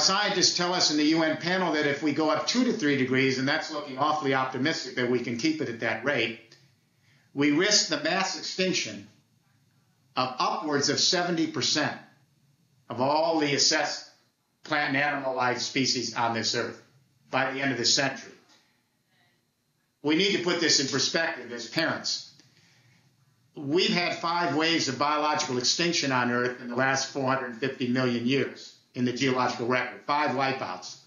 scientists tell us in the UN panel that if we go up 2 to 3 degrees, and that's looking awfully optimistic that we can keep it at that rate, we risk the mass extinction of upwards of 70% of all the assessed plant and animal life species on this earth by the end of this century. We need to put this in perspective as parents. We've had 5 waves of biological extinction on Earth in the last 450 million years in the geological record, 5 wipeouts.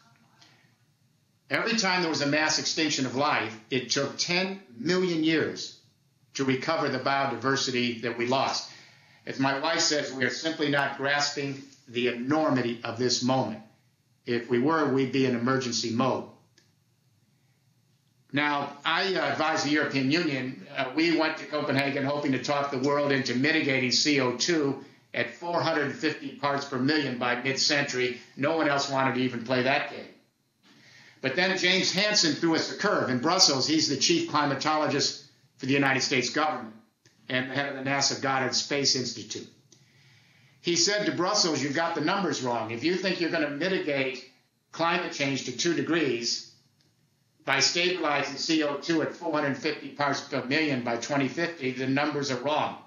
Every time there was a mass extinction of life, it took 10 million years to recover the biodiversity that we lost. As my wife says, we are simply not grasping the enormity of this moment. If we were, we'd be in emergency mode. Now, I advise the European Union. We went to Copenhagen hoping to talk the world into mitigating CO2 at 450 parts per million by mid-century. No one else wanted to even play that game. But then James Hansen threw us a curve. In Brussels, he's the chief climatologist for the United States government and the head of the NASA Goddard Space Institute. He said to Brussels, you've got the numbers wrong. If you think you're going to mitigate climate change to 2 degrees by stabilizing CO2 at 450 parts per million by 2050, the numbers are wrong.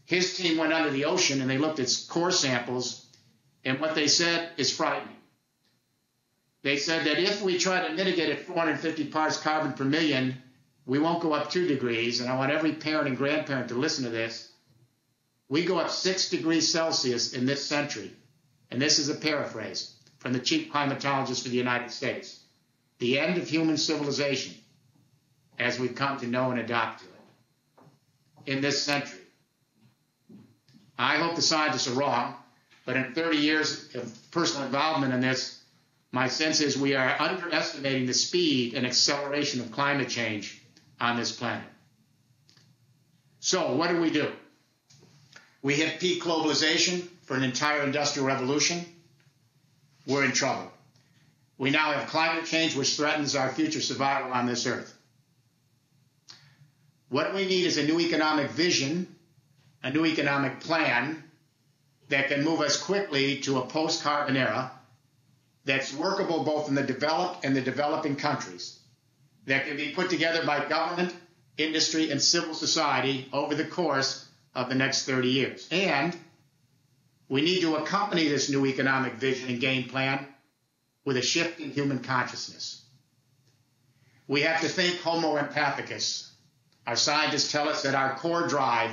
His team went under the ocean and they looked at core samples, and what they said is frightening. They said that if we try to mitigate at 450 parts carbon per million, we won't go up 2 degrees, and I want every parent and grandparent to listen to this. We go up 6 degrees Celsius in this century, and this is a paraphrase from the chief climatologist for the United States. The end of human civilization as we've come to know and adopt to it in this century. I hope the scientists are wrong, but in 30 years of personal involvement in this, my sense is we are underestimating the speed and acceleration of climate change on this planet. So what do? We hit peak globalization for an entire industrial revolution. We're in trouble. We now have climate change, which threatens our future survival on this earth. What we need is a new economic vision, a new economic plan that can move us quickly to a post-carbon era that's workable both in the developed and the developing countries, that can be put together by government, industry, and civil society over the course of the next 30 years. And we need to accompany this new economic vision and game plan with a shift in human consciousness. We have to think homo empathicus. Our scientists tell us that our core drive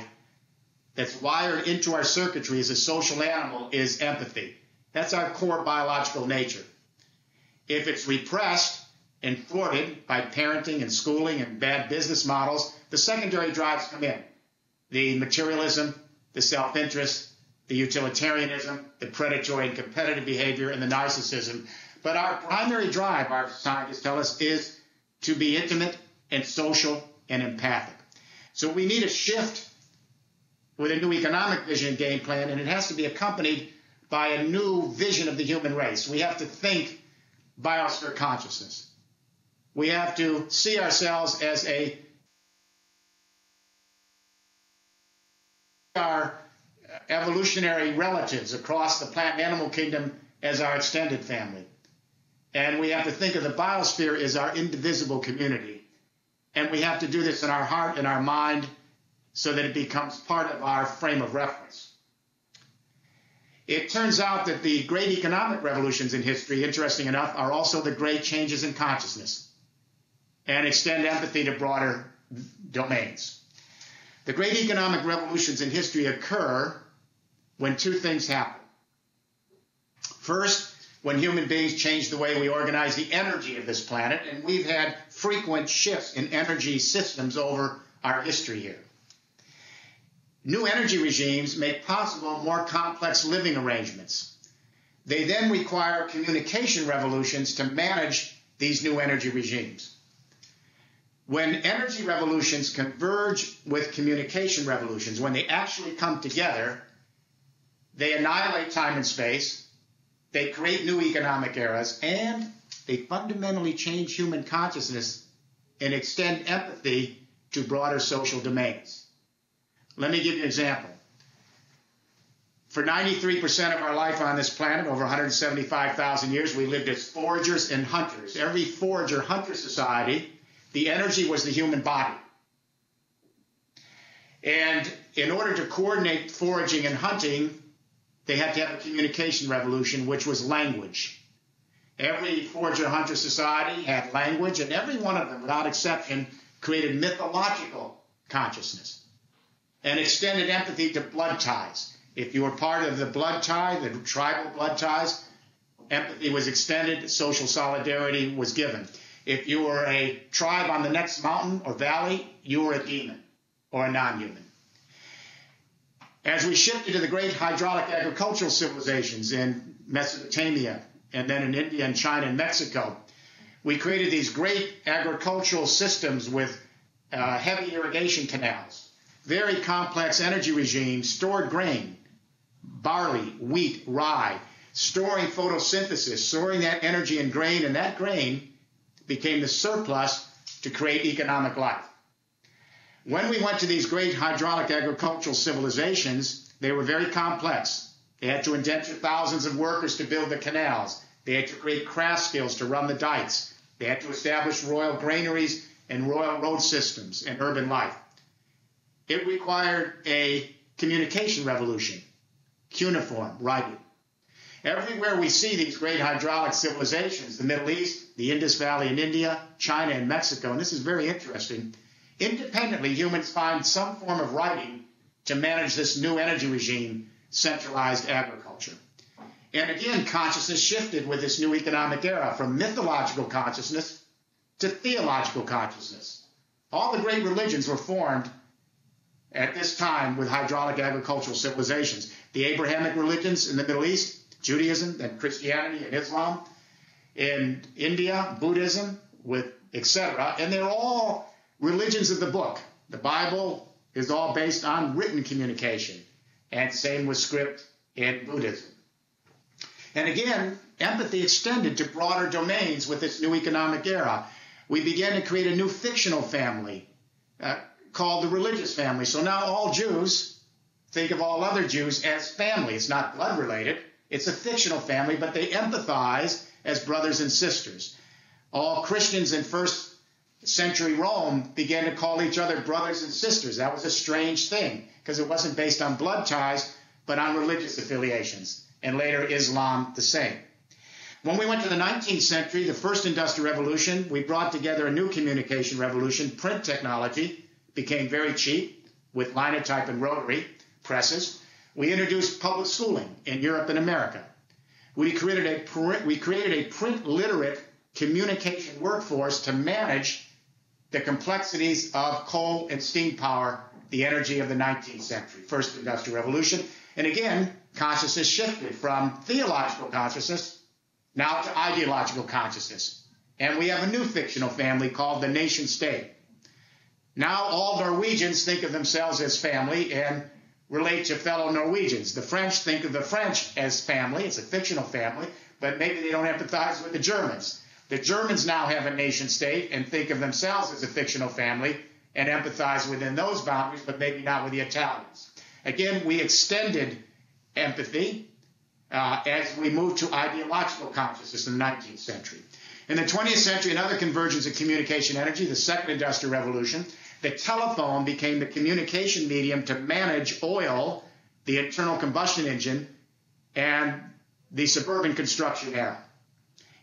that's wired into our circuitry as a social animal is empathy. That's our core biological nature. If it's repressed and thwarted by parenting and schooling and bad business models, the secondary drives come in. The materialism, the self-interest, the utilitarianism, the predatory and competitive behavior, and the narcissism. But our primary drive, our scientists tell us, is to be intimate and social and empathic. So we need a shift with a new economic vision and game plan, and it has to be accompanied by a new vision of the human race. We have to think biosphere consciousness. We have to see ourselves as our evolutionary relatives across the plant and animal kingdom as our extended family. And we have to think of the biosphere as our indivisible community. And we have to do this in our heart and our mind so that it becomes part of our frame of reference. It turns out that the great economic revolutions in history, interesting enough, are also the great changes in consciousness and extend empathy to broader domains. The great economic revolutions in history occur when 2 things happen. First, when human beings change the way we organize the energy of this planet, and we've had frequent shifts in energy systems over our history here. New energy regimes make possible more complex living arrangements. They then require communication revolutions to manage these new energy regimes. When energy revolutions converge with communication revolutions, when they actually come together, they annihilate time and space, they create new economic eras, and they fundamentally change human consciousness and extend empathy to broader social domains. Let me give you an example. For 93% of our life on this planet, over 175,000 years, we lived as foragers and hunters. Every forager-hunter society, the energy was the human body. And in order to coordinate foraging and hunting, they had to have a communication revolution, which was language. Every forager-hunter society had language, and every one of them, without exception, created mythological consciousness and extended empathy to blood ties. If you were part of the blood tie, the tribal blood ties, empathy was extended, social solidarity was given. If you were a tribe on the next mountain or valley, you were a demon or a non-human. As we shifted to the great hydraulic agricultural civilizations in Mesopotamia and then in India and China and Mexico, we created these great agricultural systems with heavy irrigation canals, very complex energy regimes, stored grain, barley, wheat, rye, storing photosynthesis, storing that energy in grain, and that grain became the surplus to create economic life. When we went to these great hydraulic agricultural civilizations, they were very complex. They had to indenture thousands of workers to build the canals. They had to create craft skills to run the dikes. They had to establish royal granaries and royal road systems and urban life. It required a communication revolution, cuneiform writing. Everywhere we see these great hydraulic civilizations, the Middle East, the Indus Valley in India, China and Mexico, and this is very interesting, independently humans find some form of writing to manage this new energy regime, centralized agriculture. And again, consciousness shifted with this new economic era from mythological consciousness to theological consciousness. All the great religions were formed at this time with hydraulic agricultural civilizations. The Abrahamic religions in the Middle East, Judaism and Christianity and Islam, in India, Buddhism, with etc. And they're all religions of the book. The Bible is all based on written communication, and same with script in Buddhism. And again, empathy extended to broader domains with this new economic era. We began to create a new fictional family called the religious family. So now all Jews think of all other Jews as family. It's not blood related. It's a fictional family, but they empathize as brothers and sisters. All Christians in first century Rome began to call each other brothers and sisters. That was a strange thing because it wasn't based on blood ties, but on religious affiliations. And later Islam the same. When we went to the 19th century, the first industrial revolution, we brought together a new communication revolution. Print technology became very cheap with linotype and rotary presses. We introduced public schooling in Europe and America. We created a print literate communication workforce to manage the complexities of coal and steam power, the energy of the 19th century, first industrial revolution. And again, consciousness shifted from theological consciousness now to ideological consciousness. And we have a new fictional family called the nation state. Now all Norwegians think of themselves as family and relate to fellow Norwegians. The French think of the French as family. It's a fictional family, but maybe they don't empathize with the Germans. The Germans now have a nation state and think of themselves as a fictional family and empathize within those boundaries, but maybe not with the Italians. Again, we extended empathy as we moved to ideological consciousness in the 19th century. In the 20th century, another convergence of communication energy, the second industrial revolution, the telephone became the communication medium to manage oil, the internal combustion engine, and the suburban construction era.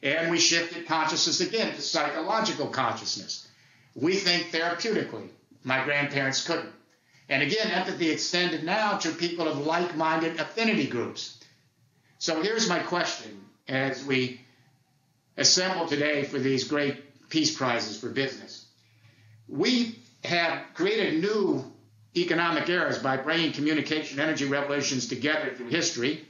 And we shifted consciousness again to psychological consciousness. We think therapeutically. My grandparents couldn't. And again, empathy extended now to people of like-minded affinity groups. So here's my question as we assemble today for these great peace prizes for business. We have created new economic eras by bringing communication energy revolutions together through history.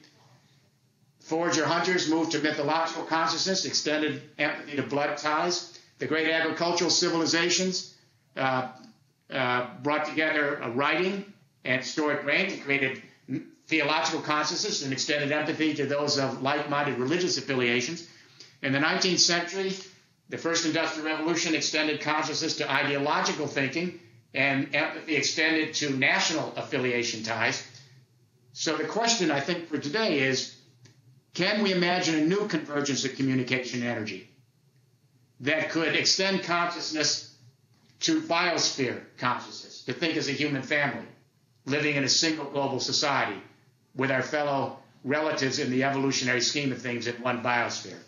Forager hunters moved to mythological consciousness, extended empathy to blood ties. The great agricultural civilizations brought together a writing and stored grain and created theological consciousness and extended empathy to those of like-minded religious affiliations. In the 19th century, the first industrial revolution extended consciousness to ideological thinking and empathy extended to national affiliation ties. So the question, I think, for today is, can we imagine a new convergence of communication energy that could extend consciousness to biosphere consciousness, to think as a human family, living in a single global society with our fellow relatives in the evolutionary scheme of things in one biosphere?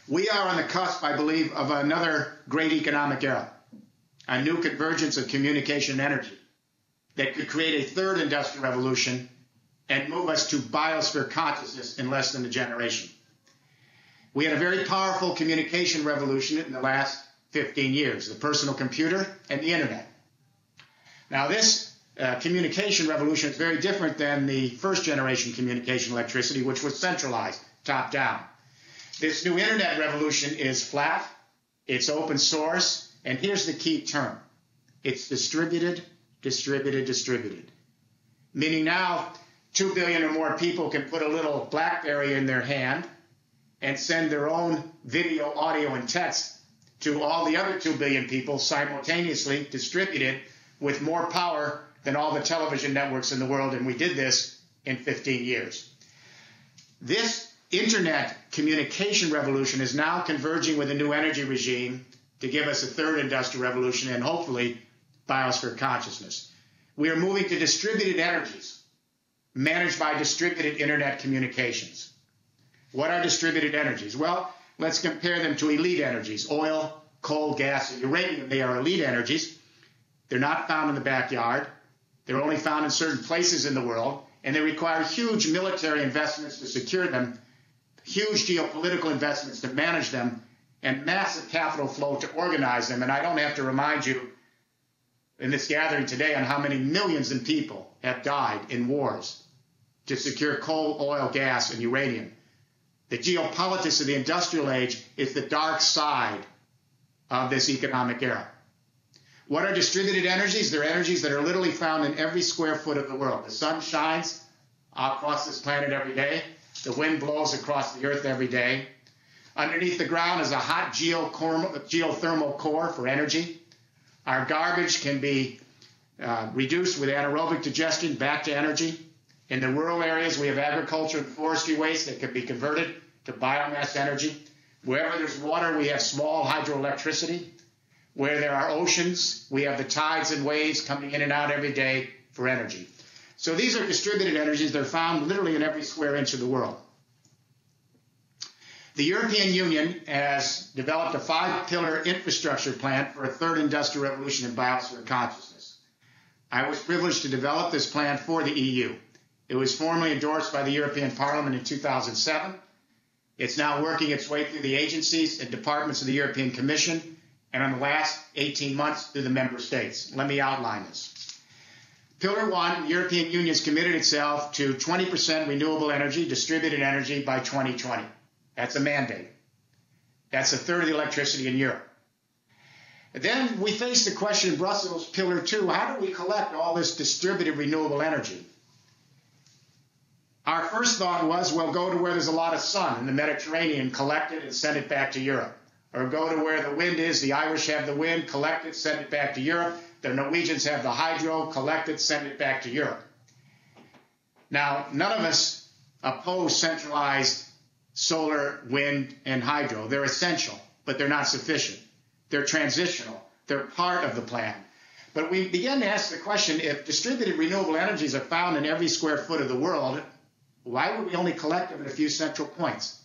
We are on the cusp, I believe, of another great economic era, a new convergence of communication energy that could create a third industrial revolution and move us to biosphere consciousness in less than a generation. We had a very powerful communication revolution in the last 15 years, the personal computer and the internet. Now this communication revolution is very different than the first generation communication electricity, which was centralized, top down. This new internet revolution is flat, it's open source, and here's the key term. It's distributed, distributed, distributed. Meaning now 2 billion or more people can put a little BlackBerry in their hand and send their own video, audio, and text to all the other 2 billion people simultaneously, distributed with more power than all the television networks in the world, and we did this in 15 years. This internet communication revolution is now converging with a new energy regime to give us a third industrial revolution and hopefully biosphere consciousness. We are moving to distributed energies managed by distributed internet communications. What are distributed energies? Well, let's compare them to elite energies. Oil, coal, gas, and uranium, they are elite energies. They're not found in the backyard. They're only found in certain places in the world, and they require huge military investments to secure them, huge geopolitical investments to manage them, and massive capital flow to organize them. And I don't have to remind you in this gathering today on how many millions of people have died in wars to secure coal, oil, gas, and uranium. The geopolitics of the industrial age is the dark side of this economic era. What are distributed energies? They're energies that are literally found in every square foot of the world. The sun shines across this planet every day. The wind blows across the earth every day. Underneath the ground is a hot geothermal core for energy. Our garbage can be reduced with anaerobic digestion back to energy. In the rural areas, we have agriculture and forestry waste that can be converted to biomass energy. Wherever there's water, we have small hydroelectricity. Where there are oceans, we have the tides and waves coming in and out every day for energy. So these are distributed energies. They're found literally in every square inch of the world. The European Union has developed a 5-pillar infrastructure plan for a third industrial revolution in biosphere consciousness. I was privileged to develop this plan for the EU. It was formally endorsed by the European Parliament in 2007. It's now working its way through the agencies and departments of the European Commission, and in the last 18 months through the member states. Let me outline this. Pillar 1, the European Union has committed itself to 20% renewable energy, distributed energy by 2020. That's a mandate. That's a third of the electricity in Europe. Then we face the question in Brussels, Pillar 2, how do we collect all this distributed renewable energy? Our first thought was, well, go to where there's a lot of sun in the Mediterranean, collect it and send it back to Europe. Or go to where the wind is, the Irish have the wind, collect it, send it back to Europe. The Norwegians have the hydro, collect it, send it back to Europe. Now, none of us oppose centralized solar, wind, and hydro. They're essential, but they're not sufficient. They're transitional. They're part of the plan. But we begin to ask the question, if distributed renewable energies are found in every square foot of the world, why would we only collect them at a few central points?